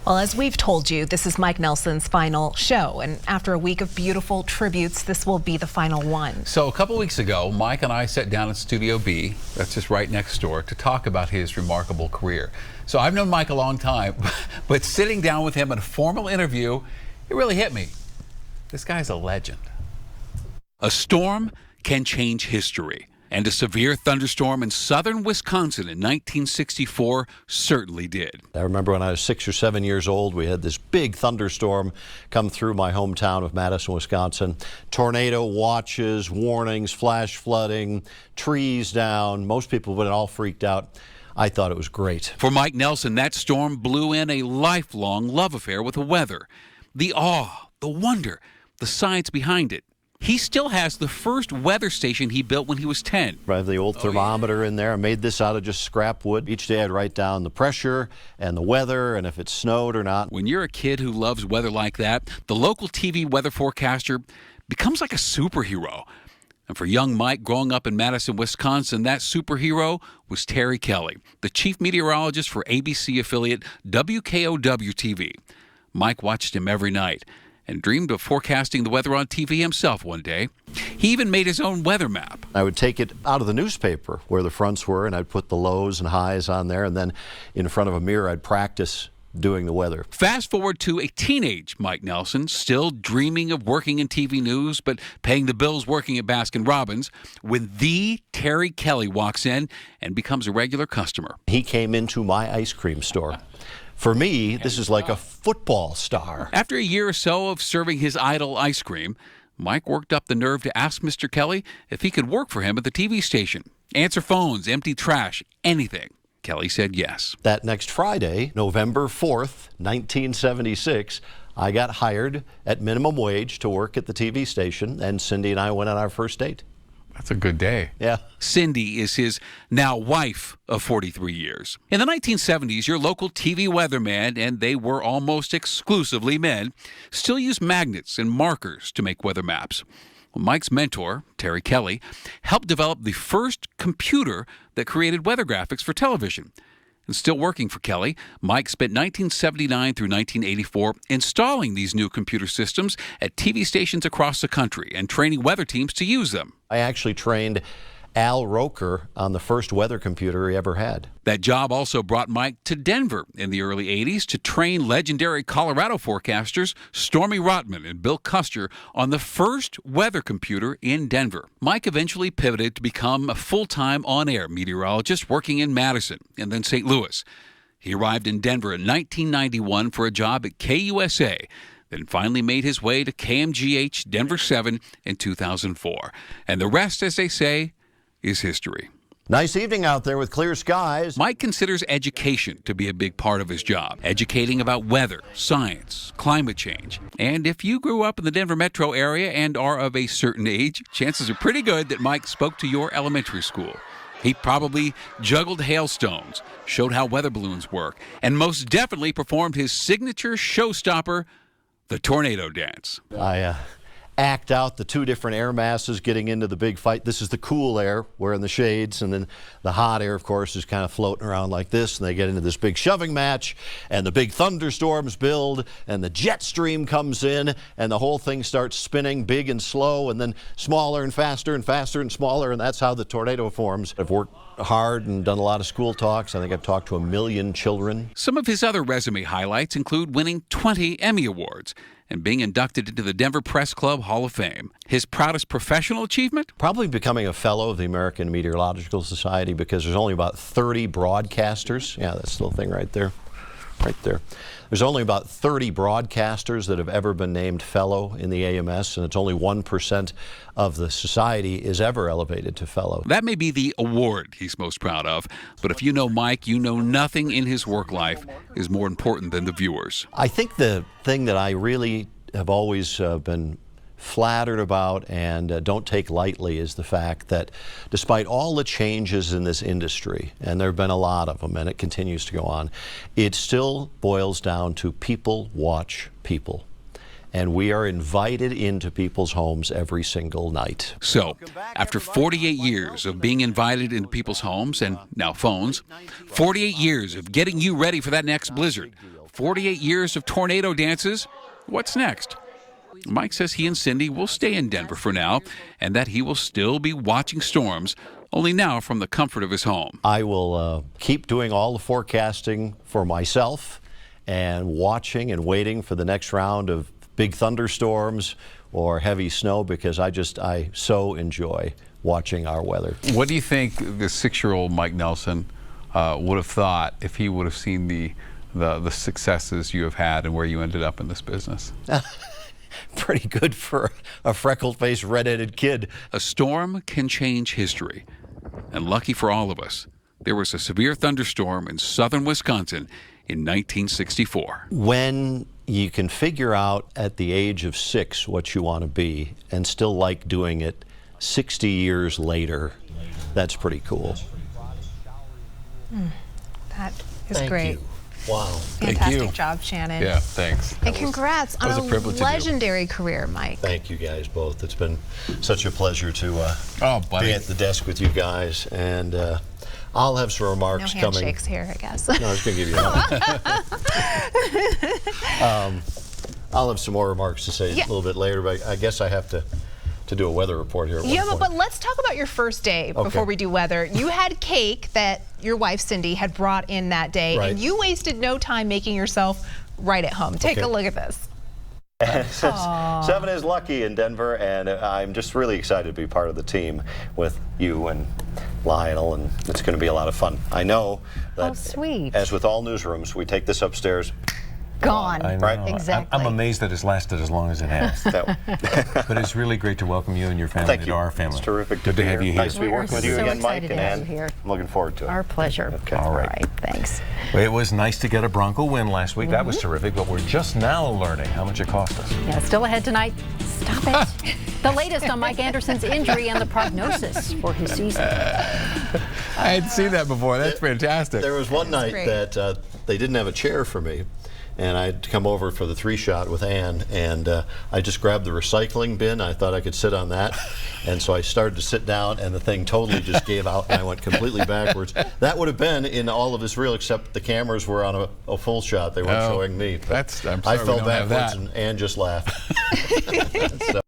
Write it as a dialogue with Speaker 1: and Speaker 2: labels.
Speaker 1: Well, as we've told you, this is Mike Nelson's final show, and after a week of beautiful tributes, this will be the final one.
Speaker 2: So a couple weeks ago, Mike and I sat down at Studio B, that's just right next door, to talk about his remarkable career. So I've known Mike a long time, but sitting down with him in a formal interview, it really hit me. This guy's a legend. A storm can change history. And a severe thunderstorm in southern Wisconsin in 1964 certainly did.
Speaker 3: I remember when I was 6 or 7 years old, we had this big thunderstorm come through my hometown of Madison, Wisconsin. Tornado watches, warnings, flash flooding, trees down. Most people would have all freaked out. I thought it was great.
Speaker 2: For Mike Nelson, that storm blew in a lifelong love affair with the weather. The awe, the wonder, the science behind it. He still has the first weather station he built when he was 10.
Speaker 3: I have the old thermometer in there. I made this out of just scrap wood. Each day I'd write down the pressure and the weather and if it snowed or not.
Speaker 2: When you're a kid who loves weather like that, the local TV weather forecaster becomes like a superhero. And for young Mike growing up in Madison, Wisconsin, that superhero was Terry Kelly, the chief meteorologist for ABC affiliate WKOW-TV. Mike watched him every night and dreamed of forecasting the weather on TV himself one day. He even made his own weather map.
Speaker 3: I would take it out of the newspaper where the fronts were, and I'd put the lows and highs on there, and then in front of a mirror I'd practice doing the weather.
Speaker 2: Fast forward to a teenage Mike Nelson, still dreaming of working in TV news, but paying the bills working at Baskin-Robbins, when the Terry Kelly walks in and becomes a regular customer.
Speaker 3: He came into my ice cream store. For me, this is like a football star.
Speaker 2: After a year or so of serving his idol ice cream, Mike worked up the nerve to ask Mr. Kelly if he could work for him at the TV station. Answer phones, empty trash, anything. Kelly said yes.
Speaker 3: That next Friday, November 4th, 1976, I got hired at minimum wage to work at the TV station, and Cindy and I went on our first date.
Speaker 2: That's a good day.
Speaker 3: Yeah.
Speaker 2: Cindy is his now wife of 43 years. In the 1970s, your local TV weatherman, and they were almost exclusively men, still used magnets and markers to make weather maps. Well, Mike's mentor, Terry Kelly, helped develop the first computer that created weather graphics for television. And still working for Kelly, Mike spent 1979 through 1984 installing these new computer systems at TV stations across the country and training weather teams to use them.
Speaker 3: I actually trained Al Roker on the first weather computer he ever had.
Speaker 2: That job also brought Mike to Denver in the early 80s to train legendary Colorado forecasters Stormy Rotman and Bill Custer on the first weather computer in Denver. Mike eventually pivoted to become a full-time on-air meteorologist working in Madison and then St. Louis. He arrived in Denver in 1991 for a job at KUSA, then finally made his way to KMGH Denver7 in 2004. And the rest, as they say, is history.
Speaker 3: Nice evening out there with clear skies.
Speaker 2: Mike considers education to be a big part of his job, educating about weather, science, climate change. And if you grew up in the Denver metro area and are of a certain age, chances are pretty good that Mike spoke to your elementary school. He probably juggled hailstones, showed how weather balloons work, and most definitely performed his signature showstopper, the tornado dance.
Speaker 3: I act out the two different air masses getting into the big fight. This is the cool air, we're in the shades, and then the hot air, of course, is kind of floating around like this, and they get into this big shoving match, and the big thunderstorms build, and the jet stream comes in, and the whole thing starts spinning big and slow, and then smaller and faster and faster and smaller, and that's how the tornado forms. I've worked hard and done a lot of school talks. I think I've talked to 1 million children.
Speaker 2: Some of his other resume highlights include winning 20 Emmy Awards and being inducted into the Denver Press Club Hall of Fame. His proudest professional achievement?
Speaker 3: Probably becoming a fellow of the American Meteorological Society, because there's only about 30 broadcasters. Yeah, that's the little thing right there. Right there. There's only about 30 broadcasters that have ever been named fellow in the AMS, and it's only 1% of the society is ever elevated to fellow.
Speaker 2: That may be the award he's most proud of, but if you know Mike, you know nothing in his work life is more important than the viewers.
Speaker 3: I think the thing that I really have always been flattered about and don't take lightly is the fact that despite all the changes in this industry, and there have been a lot of them and it continues to go on, it still boils down to people watch people. And we are invited into people's homes every single night.
Speaker 2: So, after 48 years of being invited into people's homes and now phones, 48 years of getting you ready for that next blizzard, 48 years of tornado dances. What's next? Mike says he and Cindy will stay in Denver for now, and that he will still be watching storms, only now from the comfort of his home.
Speaker 3: I will keep doing all the forecasting for myself and watching and waiting for the next round of big thunderstorms or heavy snow, because I so enjoy watching our weather.
Speaker 4: What do you think the 6-year-old Mike Nelson would have thought if he would have seen the successes you have had and where you ended up in this business?
Speaker 3: Pretty good for a freckled-faced, red-headed kid.
Speaker 2: A storm can change history. And lucky for all of us, there was a severe thunderstorm in southern Wisconsin in 1964.
Speaker 3: When you can figure out at the age of 6 what you want to be and still like doing it 60 years later, that's pretty cool.
Speaker 1: That is
Speaker 3: Thank
Speaker 1: great.
Speaker 3: you. Wow.
Speaker 1: Fantastic job, Shannon.
Speaker 4: Yeah, thanks.
Speaker 1: And congrats on
Speaker 4: a privilege to do.
Speaker 1: legendary career, Mike.
Speaker 3: Thank you guys both. It's been such a pleasure to
Speaker 4: buddy.
Speaker 3: be at the desk with you guys, and I'll have some
Speaker 1: No
Speaker 3: remarks coming.
Speaker 1: handshakes here, I guess.
Speaker 3: No, I was going to give you that. I'll have some more remarks to say a little bit later, but I guess I have to do a weather report here at one point.
Speaker 1: But let's talk about your first day before we do weather. You had cake that your wife Cindy had brought in that day,
Speaker 3: Right.
Speaker 1: and you wasted no time making yourself right at home. Take a look at this.
Speaker 3: 7 is lucky in Denver, and I'm just really excited to be part of the team with you and Lionel, and it's going to be a lot of fun. I know that,
Speaker 5: sweet.
Speaker 3: as with all newsrooms, we take this upstairs.
Speaker 5: Gone.
Speaker 6: I know.
Speaker 3: Right.
Speaker 5: Exactly.
Speaker 6: I'm amazed that it's lasted as long as it has. But it's really great to welcome you and your family
Speaker 3: Thank
Speaker 6: to
Speaker 3: you.
Speaker 6: our family.
Speaker 3: It's terrific
Speaker 6: Good to have you here.
Speaker 3: Nice to be
Speaker 5: We are
Speaker 3: working with you
Speaker 5: so
Speaker 3: again, Mike,
Speaker 5: excited
Speaker 3: and
Speaker 5: to have
Speaker 3: Ann.
Speaker 5: you here.
Speaker 3: I'm looking forward to it.
Speaker 5: Our pleasure.
Speaker 3: Okay.
Speaker 6: All right.
Speaker 5: Thanks.
Speaker 6: Well, it was nice to get a Bronco win last week. That was terrific, but we're just now learning how much it cost us.
Speaker 5: Yeah, still ahead tonight. Stop it. The latest on Mike Anderson's injury and the prognosis for his season.
Speaker 4: I hadn't seen that before. That's fantastic.
Speaker 3: There was one night
Speaker 1: great.
Speaker 3: that they didn't have a chair for me, and I'd come over for the 3-shot with Ann, and I just grabbed the recycling bin. I thought I could sit on that, and so I started to sit down, and the thing totally just gave out, and I went completely backwards. That would have been in all of his reel, except the cameras were on a full shot. They weren't showing me. But
Speaker 4: I'm sorry
Speaker 3: I
Speaker 4: we
Speaker 3: fell
Speaker 4: don't have
Speaker 3: backwards,
Speaker 4: that.
Speaker 3: and Ann just laughed. So.